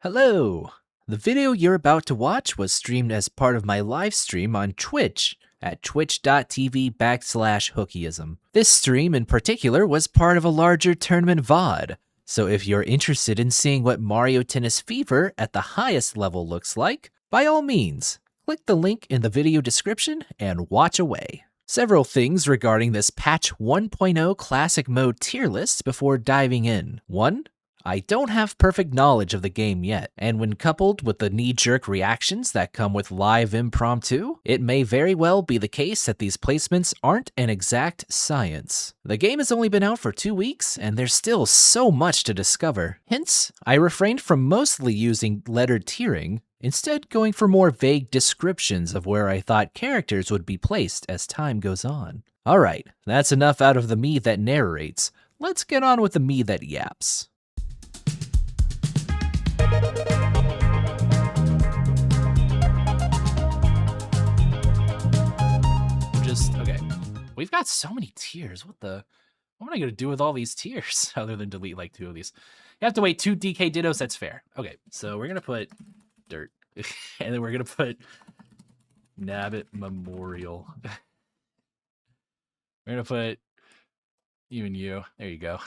Hello! The video you're about to watch was streamed as part of my live stream on Twitch at twitch.tv/Hookyism. This stream in particular was part of a larger tournament VOD, so if you're interested in seeing what Mario Tennis Fever at the highest level looks like, by all means, click the link in the video description and watch away. Several things regarding this patch 1.0 classic mode tier list before diving in. 1. I don't have perfect knowledge of the game yet, and when coupled with the knee-jerk reactions that come with live impromptu, it may very well be the case that these placements aren't an exact science. The game has only been out for 2 weeks, and there's still so much to discover. Hence, I refrained from mostly using lettered tiering, instead going for more vague descriptions of where I thought characters would be placed as time goes on. Alright, that's enough out of the me that narrates. Let's get on with the me that yaps. Okay. We've got so many tiers. What am I gonna do with all these tiers other than delete like 2 of these? You have to wait 2 DK Dittos, that's fair. Okay, so we're gonna put dirt. And then we're gonna put Nabbit Memorial. We're gonna put you and you. There you go.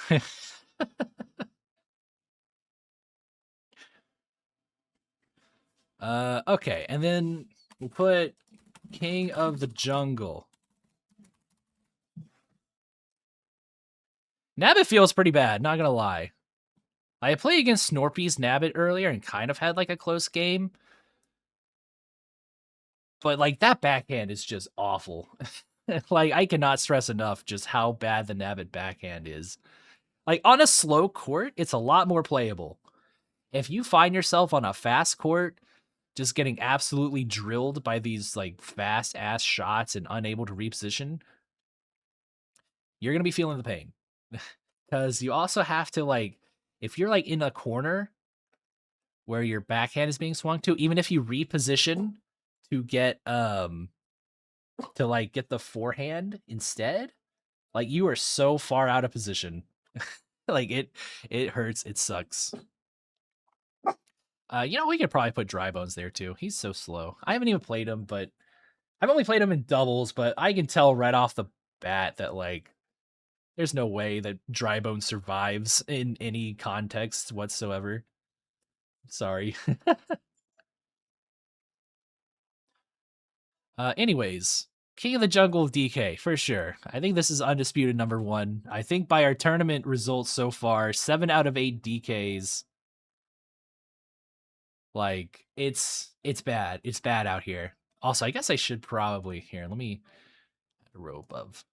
Okay, and then we'll put King of the Jungle. Nabbit feels pretty bad, not gonna lie. I played against Snorpy's Nabbit earlier and kind of had like a close game. But like that backhand is just awful. Like I cannot stress enough just how bad the Nabbit backhand is. Like on a slow court, it's a lot more playable. If you find yourself on a fast court, just getting absolutely drilled by these like fast ass shots and unable to reposition, you're gonna be feeling the pain. Because you also have to like, if you're like in a corner where your backhand is being swung to, even if you reposition to get get the forehand instead, like you are so far out of position. Like it hurts, it sucks. We could probably put Dry Bones there too. He's so slow. I haven't even played him, but I've only played him in doubles, but I can tell right off the bat that like there's no way that Dry Bones survives in any context whatsoever. Sorry. Anyways, King of the Jungle DK, for sure. I think this is undisputed number 1. I think by our tournament results so far, 7 out of 8 DKs. Like, it's bad. It's bad out here. Also, I guess I should probably... Here, let me... add a row above.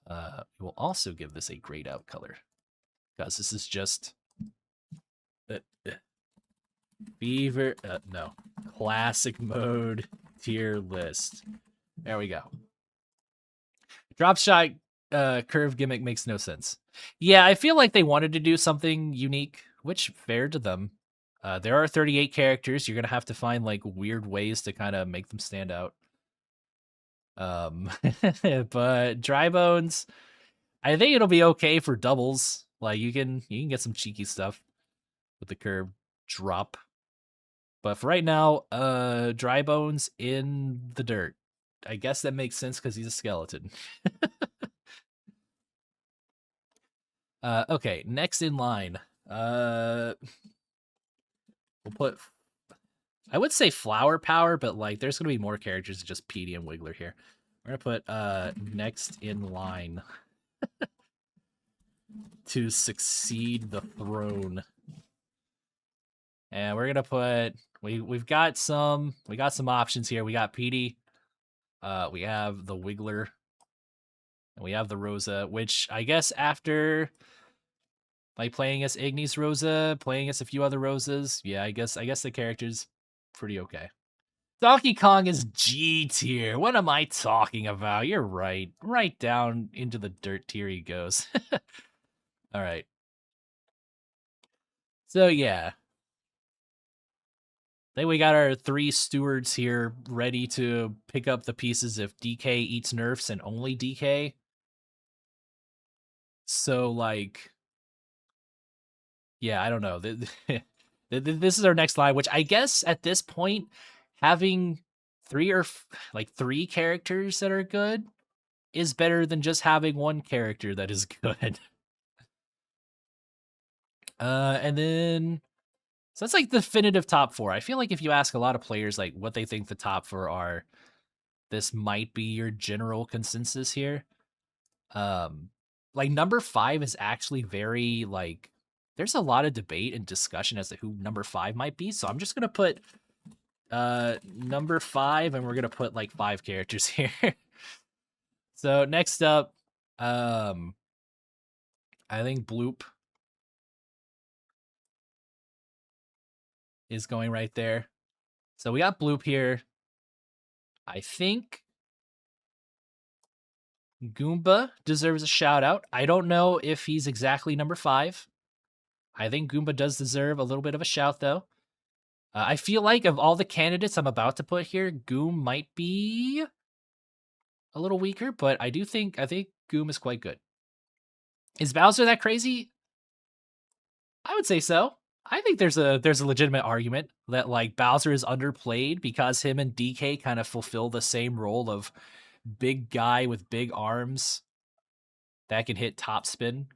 We will also give this a grayed out color. Because this is just... Beaver... no. Classic mode tier list. There we go. Drop shot curve gimmick makes no sense. Yeah, I feel like they wanted to do something unique, which fair to them. There are 38 characters. You're gonna have to find like weird ways to kind of make them stand out. But Dry Bones, I think it'll be okay for doubles. Like you can get some cheeky stuff with the curve drop. But for right now, Dry Bones in the dirt. I guess that makes sense because he's a skeleton. Okay, next in line. We'll put... I would say Flower Power, but like there's going to be more characters than just Petey and Wiggler here. We're going to put next in line to succeed the throne. And we're going to put... We've got some options here. We got Petey. We have the Wiggler. And we have the Rosa, which I guess after like playing as Ignis Rosa, playing as a few other Rosas, yeah, I guess the character's pretty okay. Donkey Kong is G tier. What am I talking about? You're right. Right down into the dirt tier he goes. All right. So yeah. Then we got our 3 stewards here ready to pick up the pieces if DK eats nerfs and only DK. So, like, yeah, I don't know. This is our next line, which I guess at this point, having three characters that are good is better than just having one character that is good. And then so that's like the definitive top 4. I feel like if you ask a lot of players like what they think the top 4 are, this might be your general consensus here. Like number 5 is actually very like there's a lot of debate and discussion as to who number 5 might be. So I'm just gonna put number 5, and we're gonna put like 5 characters here. So next up, I think Bloop is going right there. So we got Bloop here. I think Goomba deserves a shout out. I don't know if he's exactly number 5. I think Goomba does deserve a little bit of a shout, though. I feel like of all the candidates I'm about to put here, Goom might be a little weaker, but I think Goom is quite good. Is Bowser that crazy? I would say so. I think there's a legitimate argument that like Bowser is underplayed because him and DK kind of fulfill the same role of big guy with big arms that can hit top spin.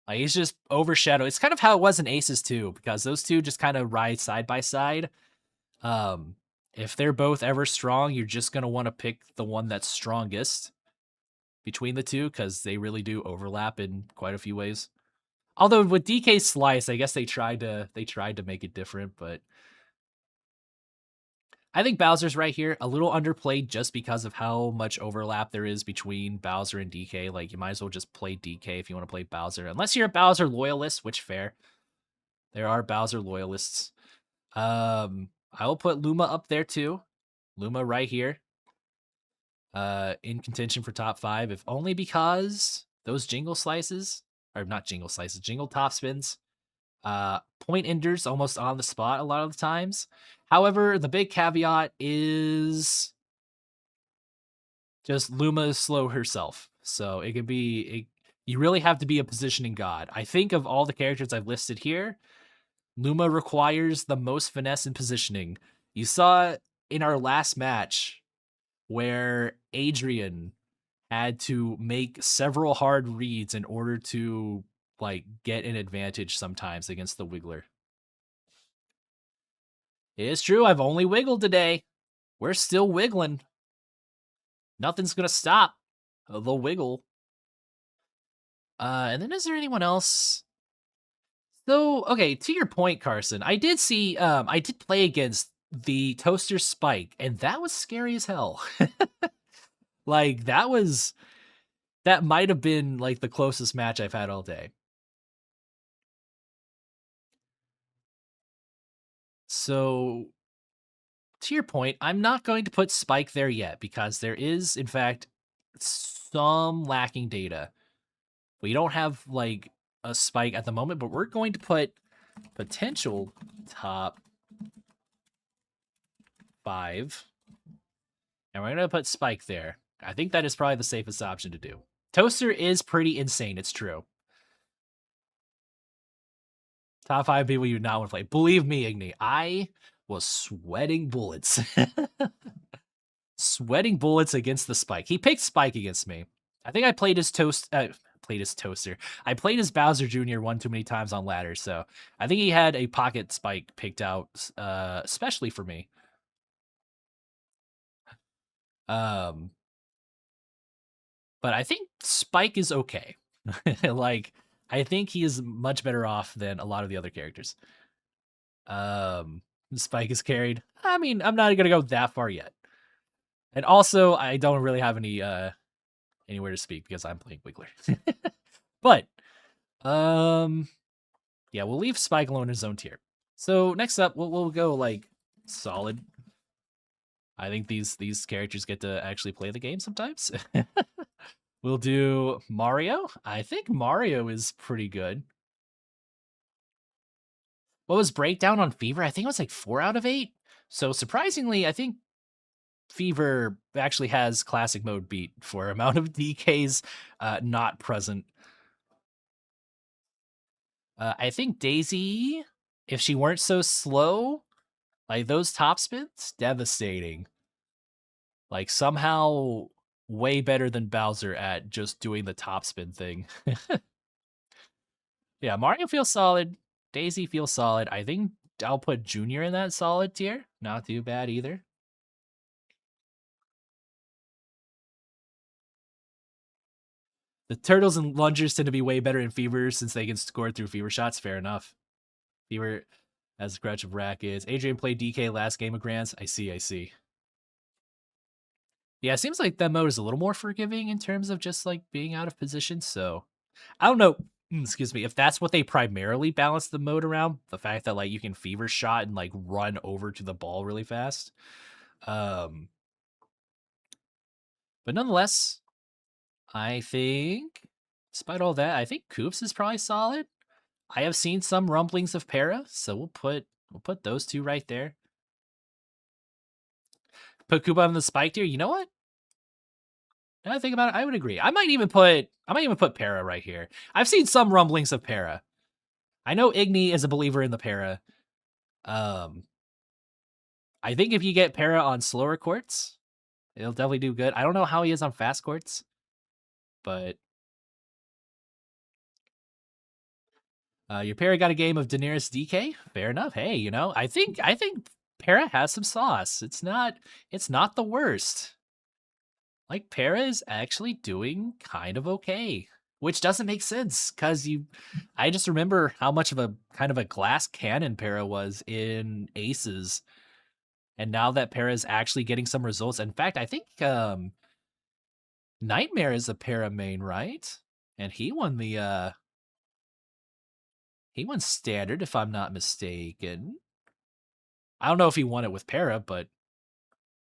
Like he's just overshadowed. It's kind of how it was in Aces too, because those two just kind of ride side by side. If they're both ever strong, you're just gonna want to pick the one that's strongest between the two because they really do overlap in quite a few ways. Although with DK Slice, I guess they tried to make it different, but I think Bowser's right here, a little underplayed just because of how much overlap there is between Bowser and DK. Like, you might as well just play DK if you want to play Bowser. Unless you're a Bowser loyalist, which fair. There are Bowser loyalists. I will put Luma up there too. Luma right here. In contention for top 5, if only because those jingle slices, or not jingle slices, jingle top spins, point enders almost on the spot a lot of the times. However, the big caveat is just Luma is slow herself. So it could be, you really have to be a positioning god. I think of all the characters I've listed here, Luma requires the most finesse in positioning. You saw in our last match where Adrian had to make several hard reads in order to like get an advantage sometimes against the Wiggler. It is true, I've only wiggled today. We're still wiggling. Nothing's gonna stop the wiggle. And then is there anyone else? So, okay, to your point, Carson, I did see, I did play against the Toaster Spike, and that was scary as hell. Like, that might have been like the closest match I've had all day. So, to your point, I'm not going to put Spike there yet because there is, in fact, some lacking data. We don't have like a Spike at the moment, but we're going to put potential top 5, and we're going to put Spike there. I think that is probably the safest option to do. Toaster is pretty insane, it's true. Top 5 people you not want to play. Believe me, Igni, I was sweating bullets. Sweating bullets against the Spike. He picked Spike against me. I think I played his Toaster. I played as Bowser Jr. one too many times on ladder, so I think he had a pocket Spike picked out, especially for me. But I think Spike is okay. Like, I think he is much better off than a lot of the other characters. Spike is carried. I mean, I'm not gonna go that far yet. And also, I don't really have any anywhere to speak because I'm playing Wiggler. But yeah, we'll leave Spike alone in his own tier. So next up, we'll go like solid. I think these characters get to actually play the game sometimes. We'll do Mario. I think Mario is pretty good. What was breakdown on Fever? I think it was like 4 out of 8. So surprisingly, I think Fever actually has classic mode beat for amount of DKs not present. I think Daisy, if she weren't so slow, like those top spins, devastating. Like somehow way better than Bowser at just doing the top spin thing. Yeah, Mario feels solid. Daisy feels solid. I think I'll put Junior in that solid tier. Not too bad either. The turtles and lungers tend to be way better in Fever since they can score through Fever shots. Fair enough. Fever, as Scratch of Rack is. Adrian played DK last game of Grants. I see. Yeah, it seems like that mode is a little more forgiving in terms of just like being out of position. So I don't know. Excuse me. If that's what they primarily balance the mode around, the fact that like you can Fever shot and like run over to the ball really fast. But nonetheless, I think, despite all that, I think Koops is probably solid. I have seen some rumblings of Para, so we'll put those two right there. Put Koopa on the spike tier. You know what? Now I think about it, I would agree. I might even put Para right here. I've seen some rumblings of Para. I know Igni is a believer in the Para. I think if you get Para on slower courts, it'll definitely do good. I don't know how he is on fast courts, but your Para got a game of Daenerys DK. Fair enough. Hey, you know, I think Para has some sauce. It's not the worst. Like Para is actually doing kind of okay, which doesn't make sense because I just remember how much of a kind of a glass cannon Para was in Aces, and now that Para is actually getting some results. In fact, I think Nightmare is a Para main, right? And he won standard, if I'm not mistaken. I don't know if he won it with Para, but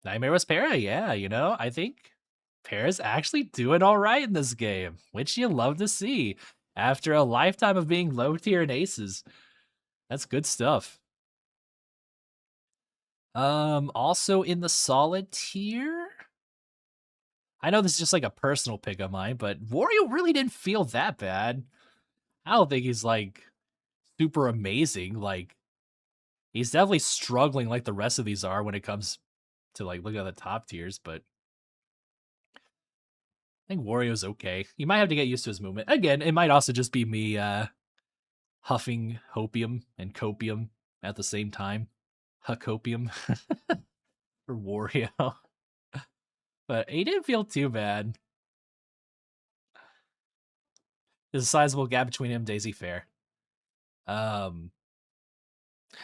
Nightmare was Para. Yeah, you know, I think Para's actually doing all right in this game, which you love to see after a lifetime of being low tier in Aces. That's good stuff. Also in the solid tier, I know this is just like a personal pick of mine, but Wario really didn't feel that bad. I don't think he's like super amazing. Like he's definitely struggling like the rest of these are when it comes to like looking at the top tiers, but I think Wario's okay. You might have to get used to his movement. Again, it might also just be me huffing hopium and copium at the same time. Huckopium for Wario. But he didn't feel too bad. There's a sizable gap between him and Daisy Fair. I'm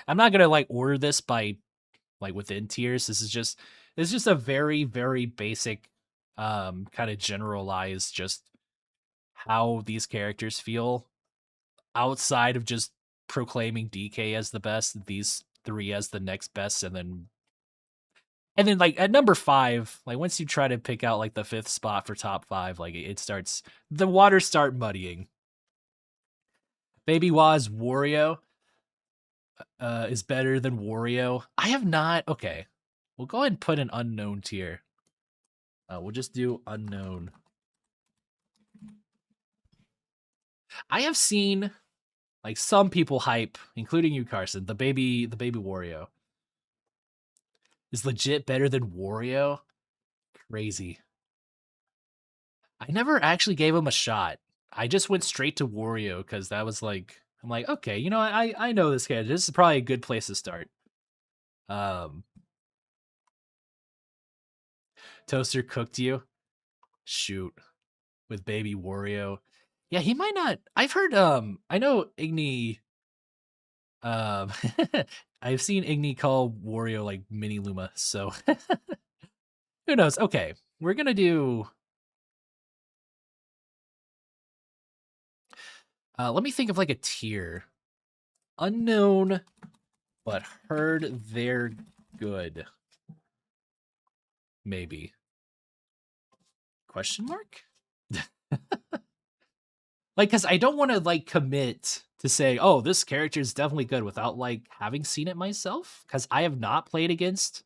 not gonna like order this by like within tiers. This is just a very, very basic kind of generalized just how these characters feel outside of just proclaiming DK as the best, these three as the next best, and then like at number 5, like once you try to pick out like the 5th spot for top 5, like the waters start muddying. Baby Waz Wario is better than Wario. I have not. Okay, we'll go ahead and put an unknown tier. We'll just do unknown. I have seen like some people hype, including you, Carson, the baby Wario is legit better than Wario. Crazy. I never actually gave him a shot. I just went straight to Wario because that was like, I'm like, okay, you know, I know this guy. This is probably a good place to start. Toaster cooked you. Shoot, with baby Wario. Yeah, he might not. I've heard. I know Igni. Um, I've seen Igni call Wario like Mini Luma. So who knows? Okay, we're gonna do. Let me think of like a tier. Unknown, but heard they're good. Maybe. Question mark? Like, because I don't want to like commit to say, oh, this character is definitely good without like having seen it myself. Because I have not played against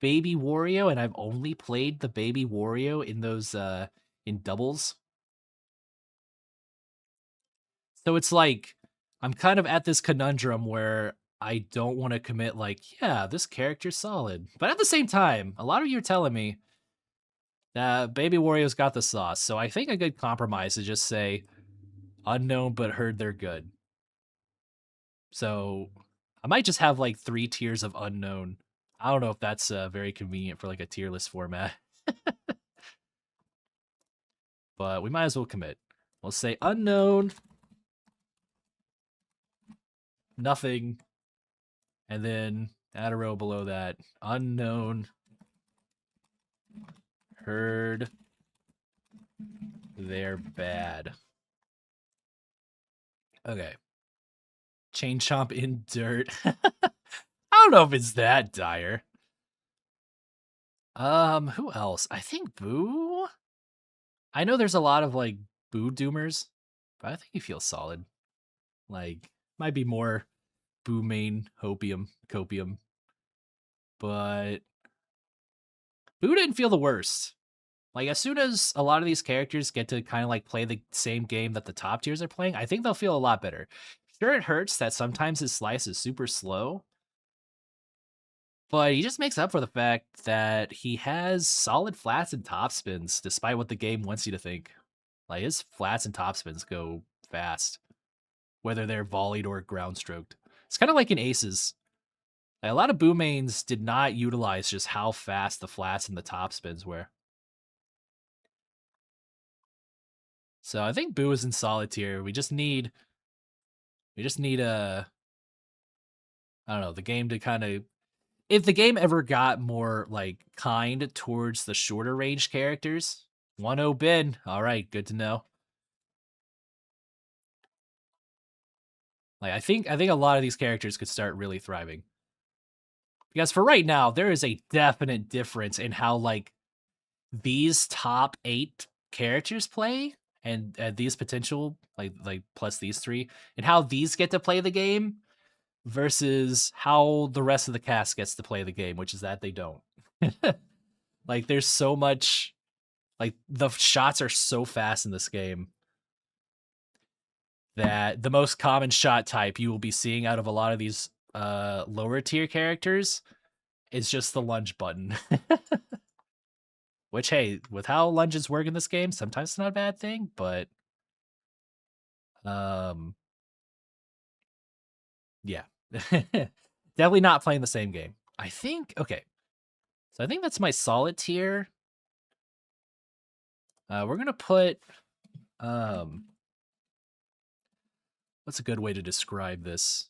Baby Wario, and I've only played the Baby Wario in those in doubles. So it's like I'm kind of at this conundrum where I don't want to commit like, yeah, this character's solid. But at the same time, a lot of you are telling me that Baby Wario's got the sauce. So I think a good compromise is just say unknown but heard they're good. So I might just have like 3 tiers of unknown. I don't know if that's very convenient for like a tier list format. But we might as well commit. We'll say unknown, nothing, and then add a row below that. Unknown, heard, they're bad. Okay. Chain Chomp in dirt. I don't know if it's that dire. Who else? I think Boo. I know there's a lot of like Boo doomers, but I think he feels solid. Like, might be more Boo main copium. But Boo didn't feel the worst. Like, as soon as a lot of these characters get to kind of like play the same game that the top tiers are playing, I think they'll feel a lot better. Sure, it hurts that sometimes his slice is super slow, but he just makes up for the fact that he has solid flats and top spins, despite what the game wants you to think. Like, his flats and top spins go fast, whether they're volleyed or ground stroked. It's kind of like in Aces. Like, a lot of Boo mains did not utilize just how fast the flats and the top spins were. So I think Boo is in solid tier. We just need a, I don't know, the game to kind of, if the game ever got more like kind towards the shorter range characters, 1-0 bin. All right, good to know. Like, I think a lot of these characters could start really thriving. Because for right now, there is a definite difference in how like these top 8 characters play and these potential like plus these 3 and how these get to play the game versus how the rest of the cast gets to play the game, which is that they don't. Like, there's so much, like, the shots are so fast in this game that the most common shot type you will be seeing out of a lot of these lower tier characters is just the lunge button. Which, hey, with how lunges work in this game, sometimes it's not a bad thing, but yeah. Definitely not playing the same game. I think, okay. So I think that's my solid tier. We're gonna put what's a good way to describe this?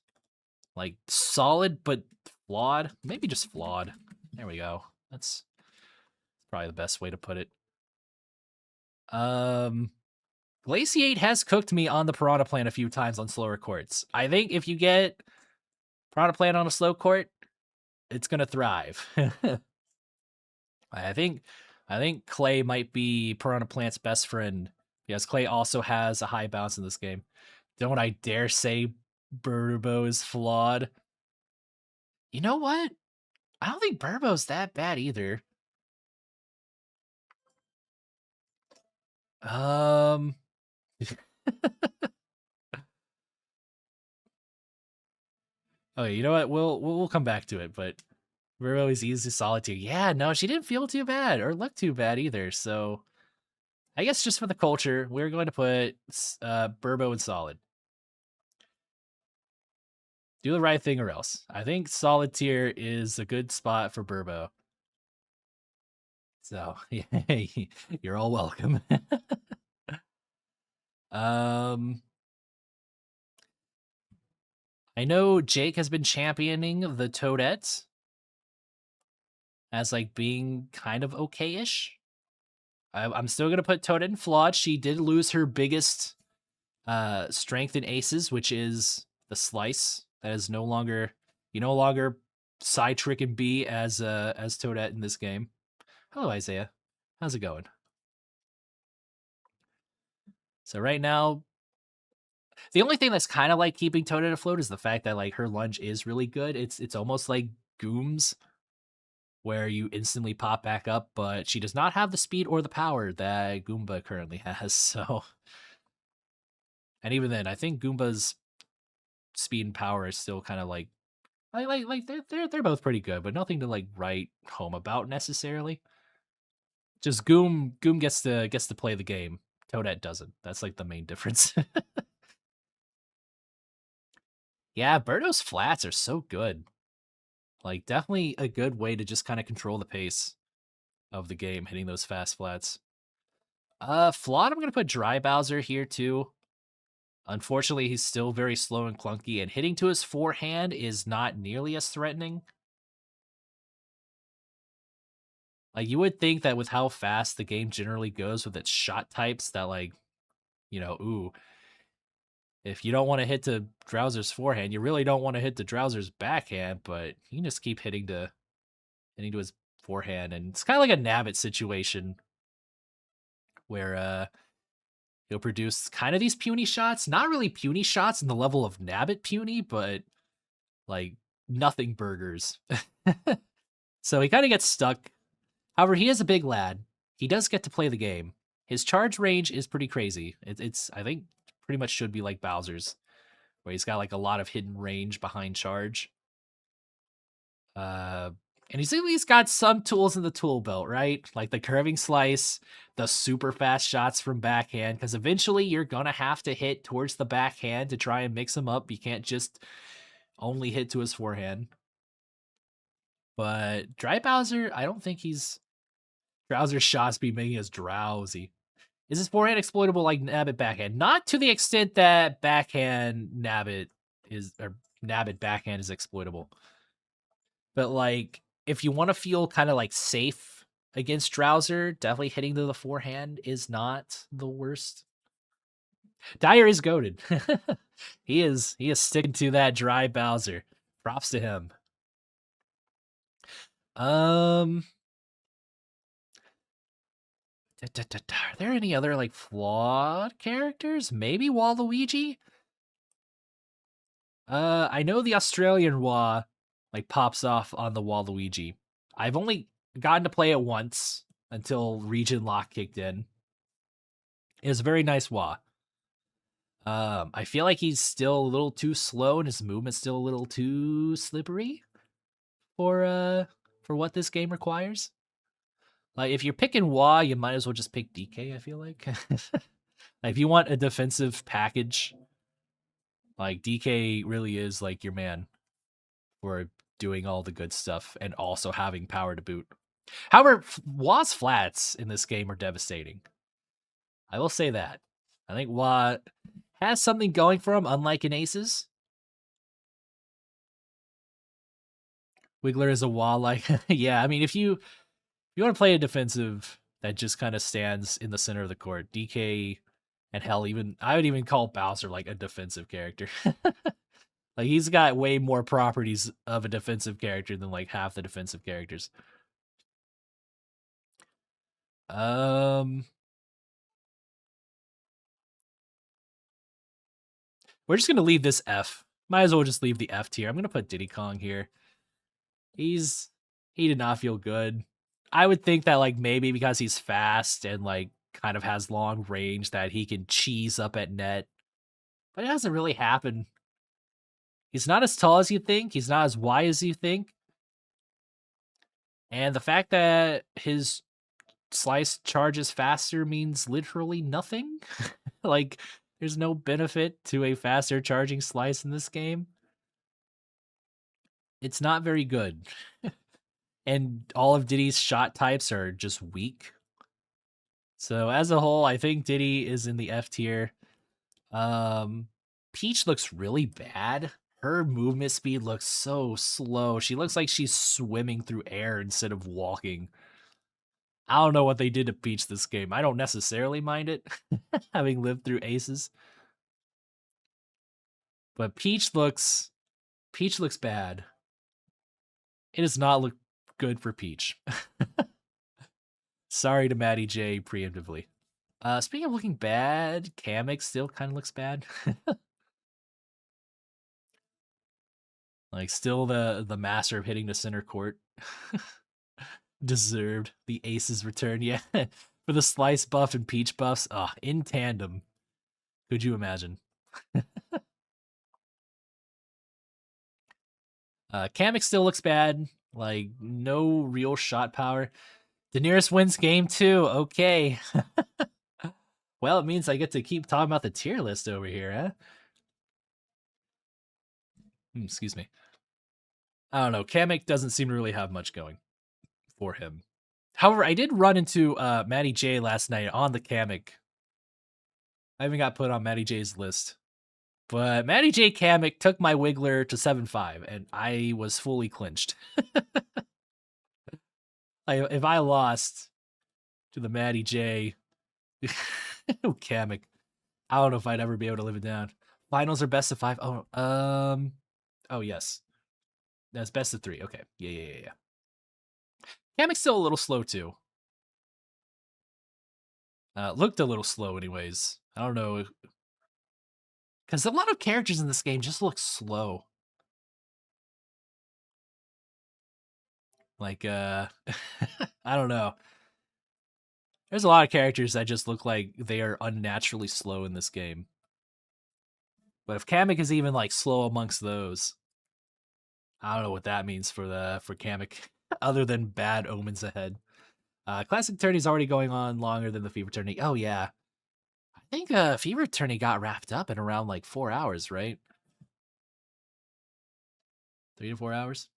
Like, solid but flawed? Maybe just flawed. There we go. That's probably the best way to put it. Glaciate has cooked me on the Piranha Plant a few times on slower courts. I think if you get Piranha Plant on a slow court, it's gonna thrive. I think Clay might be Piranha Plant's best friend, because Clay also has a high bounce in this game. Don't I dare say Burbo is flawed. You know what? I don't think Burbo's that bad either. Okay, you know what? We'll come back to it, but Burbo is easy solitude. Yeah, no, she didn't feel too bad or look too bad either. So I guess just for the culture, we're going to put Burbo in solid. Do the right thing or else. I think solid tier is a good spot for Burbo. So, you're all welcome. I know Jake has been championing the Toadette as like being kind of okay-ish. I'm still gonna put Toadette in flawed. She did lose her biggest strength in aces, which is the slice. That is no longer, you no longer side trick and B as Toadette in this game. Hello, Isaiah. How's it going? So right now, the only thing that's kind of like keeping Toadette afloat is the fact that like her lunge is really good. It's almost like Gooms, where you instantly pop back up, but she does not have the speed or the power that Goomba currently has. So, and even then, I think Goomba's speed and power is still kind of like they're both pretty good, but nothing to like write home about necessarily. Just Goom gets to play the game. Toadette doesn't. That's like the main difference. Yeah, Birdo's flats are so good. Like definitely a good way to just kind of control the pace of the game, hitting those fast flats. Flawed, I'm gonna put Dry Bowser here too. Unfortunately, he's still very slow and clunky, and hitting to his forehand is not nearly as threatening. Like, you would think that with how fast the game generally goes with its shot types, that, like, ooh, if you don't want to hit to Drowser's forehand, you really don't want to hit to Drowser's backhand, but you can just keep hitting to his forehand. And it's kind of like a Nabbit situation where he'll produce kind of these puny shots. Not really puny shots in the level of Nabbit puny, but like nothing burgers. So he kind of gets stuck. However, he is a big lad. He does get to play the game. His charge range is pretty crazy. It's I think pretty much should be like Bowser's, where he's got like a lot of hidden range behind charge. And he's at least got some tools in the tool belt, right? Like the curving slice, the super fast shots from backhand, because eventually you're gonna have to hit towards the backhand to try and mix him up. You can't just only hit to his forehand. But Dry Bowser, I don't think Drowser's shots be making us drowsy. Is his forehand exploitable like Nabbit backhand? Not to the extent that Nabbit backhand is exploitable. But like, if you want to feel kind of like safe against Drowser, definitely hitting to the forehand is not the worst. Dyer is goated. he is sticking to that Dry Bowser. Props to him. Are there any other like flawed characters? Maybe Waluigi? I know the Australian Wah like pops off on the Waluigi. I've only gotten to play it once until region lock kicked in. It was a very nice Wah. I feel like he's still a little too slow and his movement's still a little too slippery for what this game requires. Like if you're picking Wah, you might as well just pick DK, I feel like. Like if you want a defensive package, like DK really is like your man for doing all the good stuff and also having power to boot. However, Wah's flats in this game are devastating. I will say that. I think Wah has something going for him, unlike in Aces. Wiggler is a Wah like, yeah. I mean, if you want to play a defensive that just kind of stands in the center of the court, DK and hell, even I would even call Bowser like a defensive character. Like he's got way more properties of a defensive character than like half the defensive characters. We're just gonna leave this F. Might as well just leave the F tier. I'm gonna put Diddy Kong here. He did not feel good. I would think that like maybe because he's fast and like kind of has long range that he can cheese up at net. But it hasn't really happened. He's not as tall as you think. He's not as wide as you think. And the fact that his slice charges faster means literally nothing. Like, there's no benefit to a faster charging slice in this game. It's not very good. And all of Diddy's shot types are just weak. So as a whole, I think Diddy is in the F tier. Peach looks really bad. Her movement speed looks so slow. She looks like she's swimming through air instead of walking. I don't know what they did to Peach this game. I don't necessarily mind it, having lived through Aces. But Peach looks bad. It does not look good for Peach. Sorry to Maddie J preemptively. Speaking of looking bad, Kamek still kind of looks bad. Like still the master of hitting the center court. Deserved the Aces return, yeah. For the slice buff and Peach buffs, in tandem. Could you imagine? Kamek still looks bad. Like, no real shot power. Daenerys wins game 2. Okay. Well, it means I get to keep talking about the tier list over here, huh? Excuse me. I don't know. Kamek doesn't seem to really have much going for him. However, I did run into Matty J last night on the Kamek. I haven't got put on Matty J's list. But Matty J Kamek took my Wiggler to 7-5, and I was fully clinched. If I lost to the Matty J Kamek, I don't know if I'd ever be able to live it down. Finals are best of 5. Oh yes, that's best of 3. Okay, yeah. Kamek's still a little slow too. Looked a little slow, anyways. I don't know, because a lot of characters in this game just look slow. Like, I don't know. There's a lot of characters that just look like they are unnaturally slow in this game. But if Kamek is even like slow amongst those, I don't know what that means for Kamek, other than bad omens ahead. Classic Tourney's already going on longer than the Fever Tourney. Oh yeah, I think Fever Tourney got wrapped up in around like 4 hours, right? 3 to 4 hours.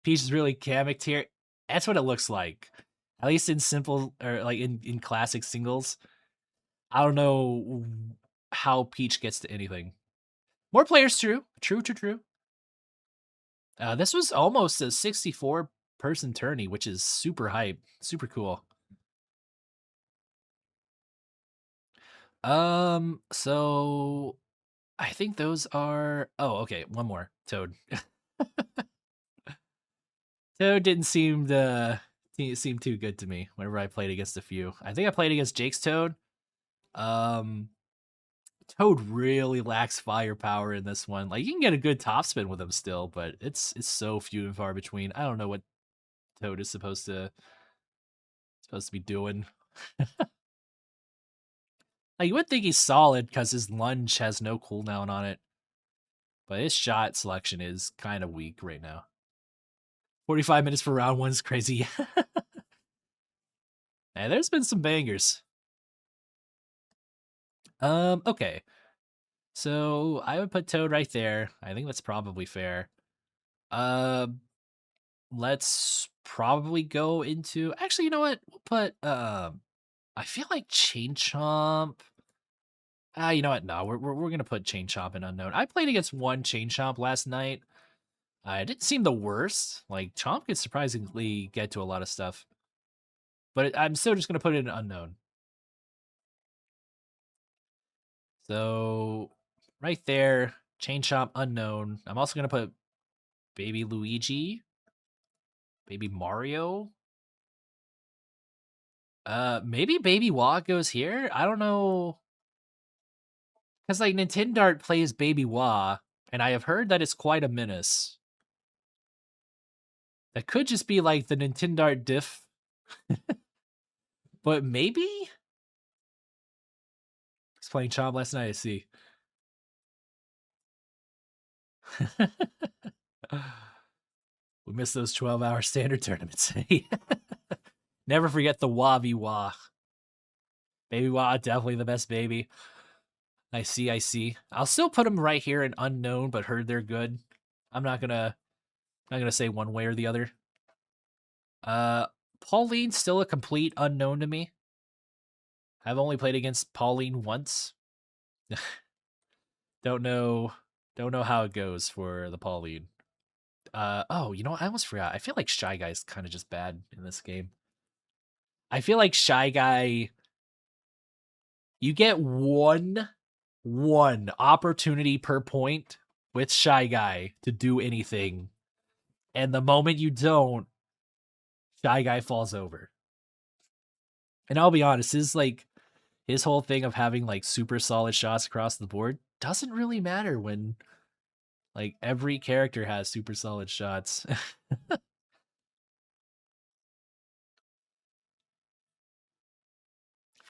Peach is really Kamek tier. That's what it looks like. At least in simple, or like in classic singles. I don't know how Peach gets to anything. More players, true. True. This was almost a 64-person tourney, which is super hype. Super cool. So I think those are... Oh, okay, one more. Toad. Toad didn't seem too good to me whenever I played against a few. I think I played against Jake's Toad. Toad really lacks firepower in this one. Like, you can get a good topspin with him still, but it's so few and far between. I don't know what Toad is supposed to be doing. Like, you would think he's solid because his lunge has no cooldown on it, but his shot selection is kind of weak right now. 45 minutes for round 1 is crazy. And there's been some bangers. Okay. So I would put Toad right there. I think that's probably fair. Let's probably go into... Actually, you know what? We'll put... I feel like Chain Chomp... you know what? No, we're gonna put Chain Chomp in Unknown. I played against one Chain Chomp last night. It didn't seem the worst. Like, Chomp could surprisingly get to a lot of stuff. But I'm still just gonna put it in Unknown. So, right there, Chain Chomp, Unknown. I'm also gonna put Baby Luigi, Baby Mario. Maybe Baby Wah goes here. I don't know, because like Nintendart plays Baby Wah, and I have heard that it's quite a menace. That could just be like the Nintendart diff, but maybe. He's playing Chomp last night. I see. We missed those 12-hour standard tournaments. Never forget the Wah v Wah. Baby Wah, definitely the best baby. I see. I'll still put them right here in Unknown, but heard they're good. I'm not gonna say one way or the other. Pauline's still a complete unknown to me. I've only played against Pauline once. Don't know how it goes for the Pauline. Oh, you know what? I almost forgot. I feel like Shy Guy's kind of just bad in this game. I feel like Shy Guy, you get one opportunity per point with Shy Guy to do anything. And the moment you don't, Shy Guy falls over. And I'll be honest, his whole thing of having like super solid shots across the board doesn't really matter when like every character has super solid shots. I've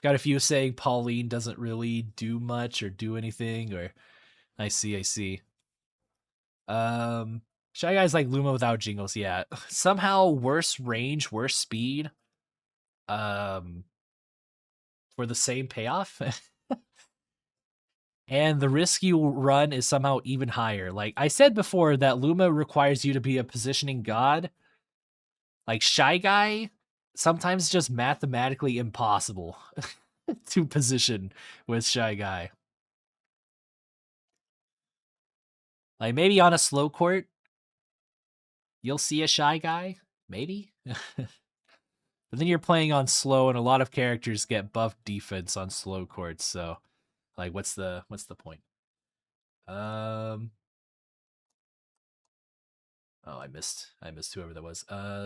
got a few saying Pauline doesn't really do much or do anything, or I see. Shy Guy's like Luma without jingles, yeah. Somehow worse range, worse speed, um, for the same payoff. And the risk you run is somehow even higher. Like I said before, that Luma requires you to be a positioning god. Like Shy Guy, sometimes just mathematically impossible to position with Shy Guy. Like maybe on a slow court, you'll see a Shy Guy, maybe. But then you're playing on slow, and a lot of characters get buff defense on slow courts. So, like, what's the point? Um. Oh, I missed whoever that was.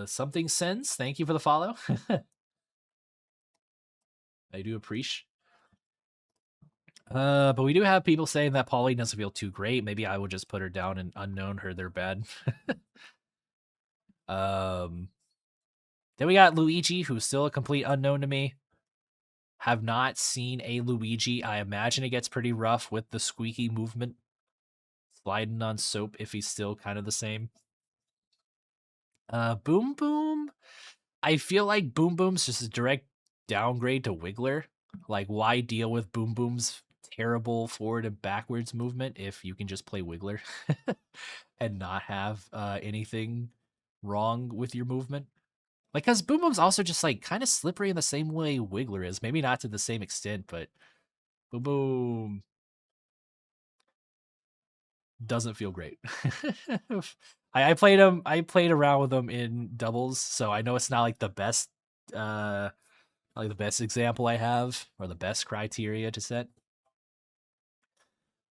Something Sense. Thank you for the follow. I do appreciate. But we do have people saying that Polly doesn't feel too great. Maybe I will just put her down and unknown her. They're bad. Then we got Luigi, who's still a complete unknown to me. Have not seen a Luigi. I imagine it gets pretty rough with the squeaky movement. Sliding on soap if he's still kind of the same. Boom Boom. I feel like Boom Boom's just a direct downgrade to Wiggler. Like, why deal with Boom Boom's terrible forward and backwards movement if you can just play Wiggler and not have anything wrong with your movement? Like, because Boom Boom's also just like kind of slippery in the same way Wiggler is. Maybe not to the same extent, but Boom Boom doesn't feel great. I played him. I played around with him in doubles, so I know it's not like the best, like the best example I have or the best criteria to set.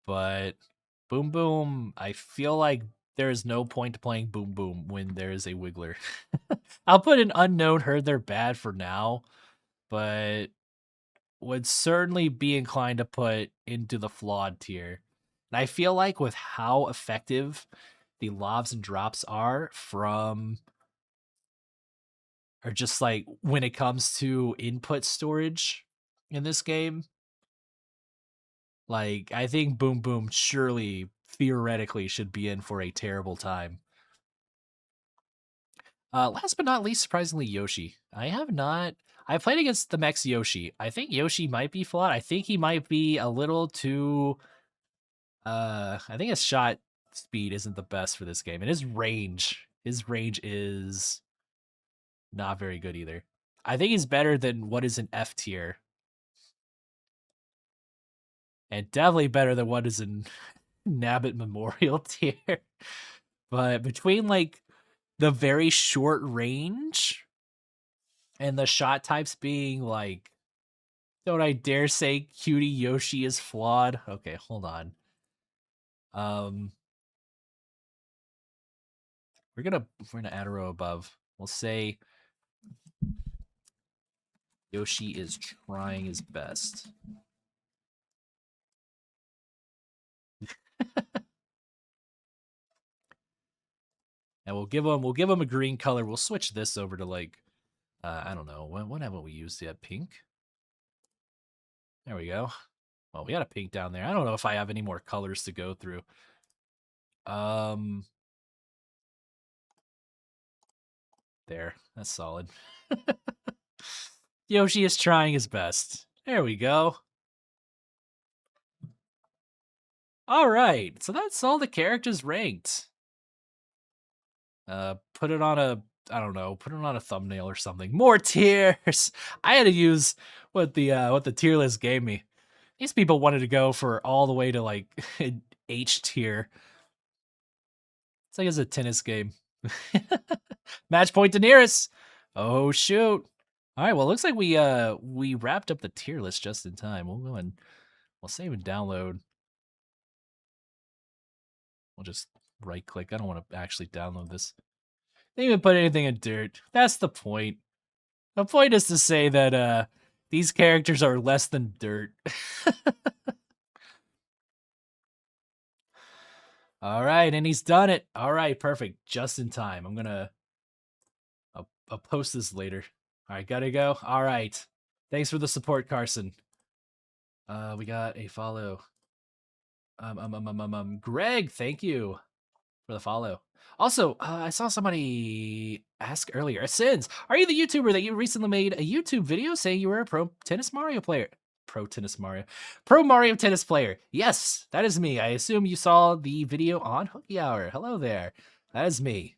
But Boom Boom, I feel like there is no point to playing Boom Boom when there is a Wiggler. I'll put an unknown her. They're bad for now, but would certainly be inclined to put into the flawed tier. And I feel like with how effective the lobs and drops are from, or just like when it comes to input storage in this game, like I think Boom Boom surely theoretically should be in for a terrible time. Last but not least, surprisingly, Yoshi. I played against the Mex Yoshi. I think Yoshi might be flawed. I think he might be a little too. I think his shot speed isn't the best for this game, and his range is not very good either. I think he's better than what is an F tier, and definitely better than what is an Nabbit Memorial tier. But between like the very short range and the shot types being like, don't I dare say Cutie Yoshi is flawed? Okay, hold on. We're gonna add a row above. We'll say Yoshi is trying his best. And we'll give him a green color. We'll switch this over to like, I don't know, what haven't we used yet? Pink. There we go. Well, we got a pink down there. I don't know if I have any more colors to go through. There, that's solid. Yoshi is trying his best. There we go. All right, so that's all the characters ranked. Put it on a, I don't know, put it on a thumbnail or something. More tiers. I had to use what the tier list gave me. These people wanted to go for all the way to like H tier. It's like it's a tennis game. Match point Daenerys. Oh shoot. All right, well, it looks like we wrapped up the tier list just in time. We'll go and we'll save and download. We'll just right click. I don't want to actually download this. They didn't even put anything in dirt. That's the point. The point is to say that these characters are less than dirt. All right, and he's done it. All right, perfect. Just in time. I'll post this later. All right, gotta go. All right. Thanks for the support, Carson. We got a follow. Greg, thank you for the follow. Also, I saw somebody ask earlier, Sins, are you the YouTuber that you recently made a YouTube video saying you were a pro Mario player? Pro Mario Tennis player. Yes, that is me. I assume you saw the video on Hooky Hour. Hello there. That is me.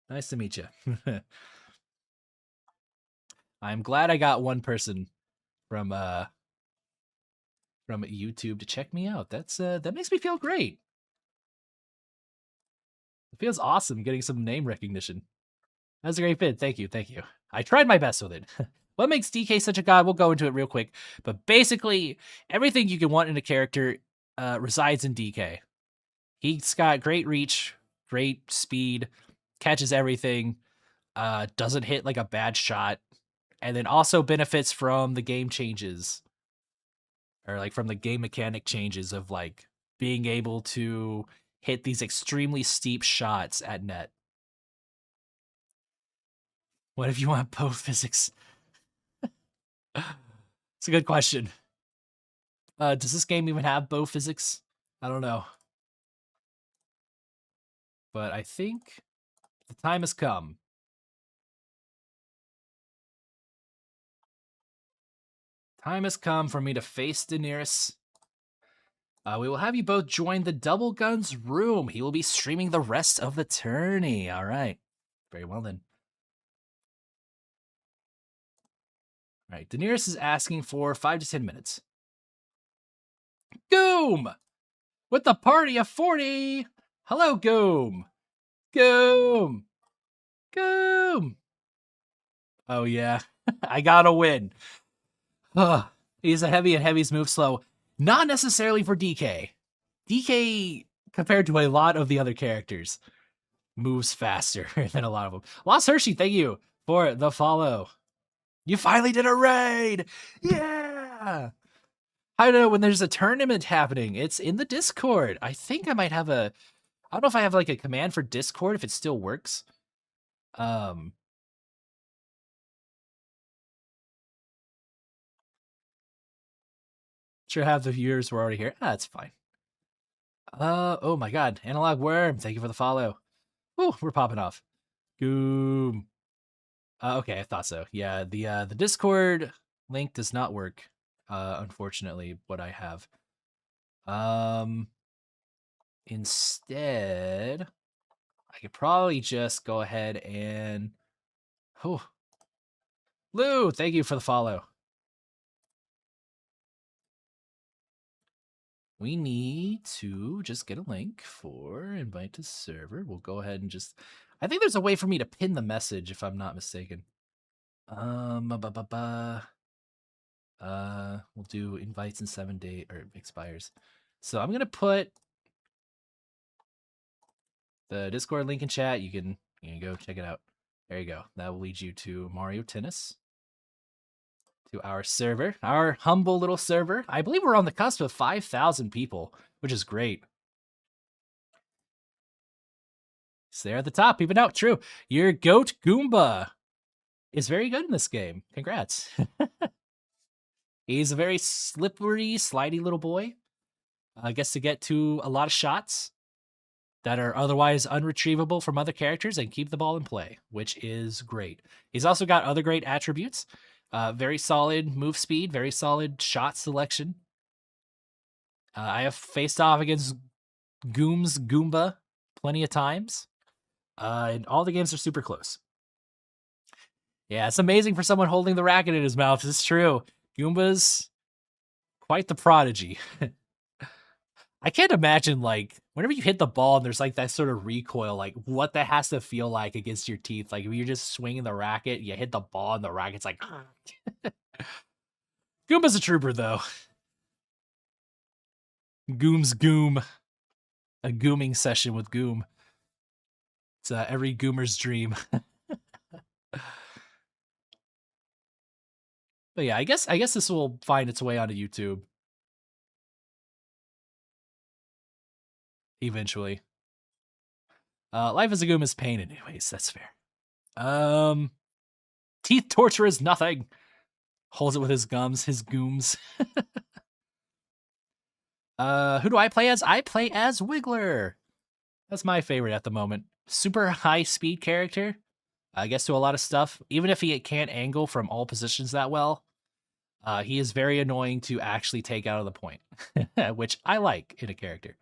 Nice to meet you. I'm glad I got one person from YouTube to check me out. That's that makes me feel great. It feels awesome getting some name recognition. That's a great vid. Thank you. Thank you. I tried my best with it. What makes DK such a god? We'll go into it real quick. But basically, everything you can want in a character resides in DK. He's got great reach, great speed, catches everything, doesn't hit like a bad shot, and then also benefits from the game changes. Or like from the game mechanic changes of like being able to hit these extremely steep shots at net. What if you want bow physics? It's a good question. Does this game even have bow physics? I don't know. But I think the time has come. Time has come for me to face Daenerys. We will have you both join the Double Guns room. He will be streaming the rest of the tourney. All right. Very well then. All right. Daenerys is asking for 5 to 10 minutes. Goom! With the party of 40! Hello, Goom! Goom! Goom! Oh, yeah. I gotta win. He's a heavy and heavies move slow. Not necessarily for DK. DK, compared to a lot of the other characters, moves faster than a lot of them. Lost Hershey, thank you for the follow. You finally did a raid! Yeah! I don't know, when there's a tournament happening, it's in the Discord. I think I might have I don't know if I have like a command for Discord, if it still works. Sure half the viewers were already here. That's fine. Oh my god. Analog Worm, thank you for the follow. Ooh, we're popping off. Goom. Okay, I thought so. Yeah, the Discord link does not work. Unfortunately, what I have. Instead, I could probably just go ahead and Lou, thank you for the follow. We need to just get a link for invite to server. We'll go ahead and just I think there's a way for me to pin the message if I'm not mistaken. We'll do invites in 7 days or expires. So I'm gonna put the Discord link in chat. You can go check it out. There you go. That will lead you to Mario Tennis, to our server, our humble little server. I believe we're on the cusp of 5,000 people, which is great. It's there at the top, peeping out. True. Your goat Goomba is very good in this game. Congrats. He's a very slippery, slidey little boy. Gets to get to a lot of shots that are otherwise unretrievable from other characters and keep the ball in play, which is great. He's also got other great attributes. Very solid move speed, very solid shot selection. I have faced off against Goomba plenty of times. And all the games are super close. Yeah, it's amazing for someone holding the racket in his mouth. It's true. Goomba's quite the prodigy. I can't imagine, like, whenever you hit the ball and there's, like, that sort of recoil, like, what that has to feel like against your teeth. Like, if you're just swinging the racket, you hit the ball and the racket's like... Goomba's a trooper, though. Goom's Goom. A gooming session with Goom. It's every Goomer's dream. But yeah, I guess this will find its way onto YouTube. Eventually. Life as a Goom is pain anyways, that's fair. Teeth torture is nothing. Holds it with his gums, his gooms. Who do I play as? I play as Wiggler. That's my favorite at the moment. Super high speed character. Gets to a lot of stuff. Even if he can't angle from all positions that well, he is very annoying to actually take out of the point, which I like in a character.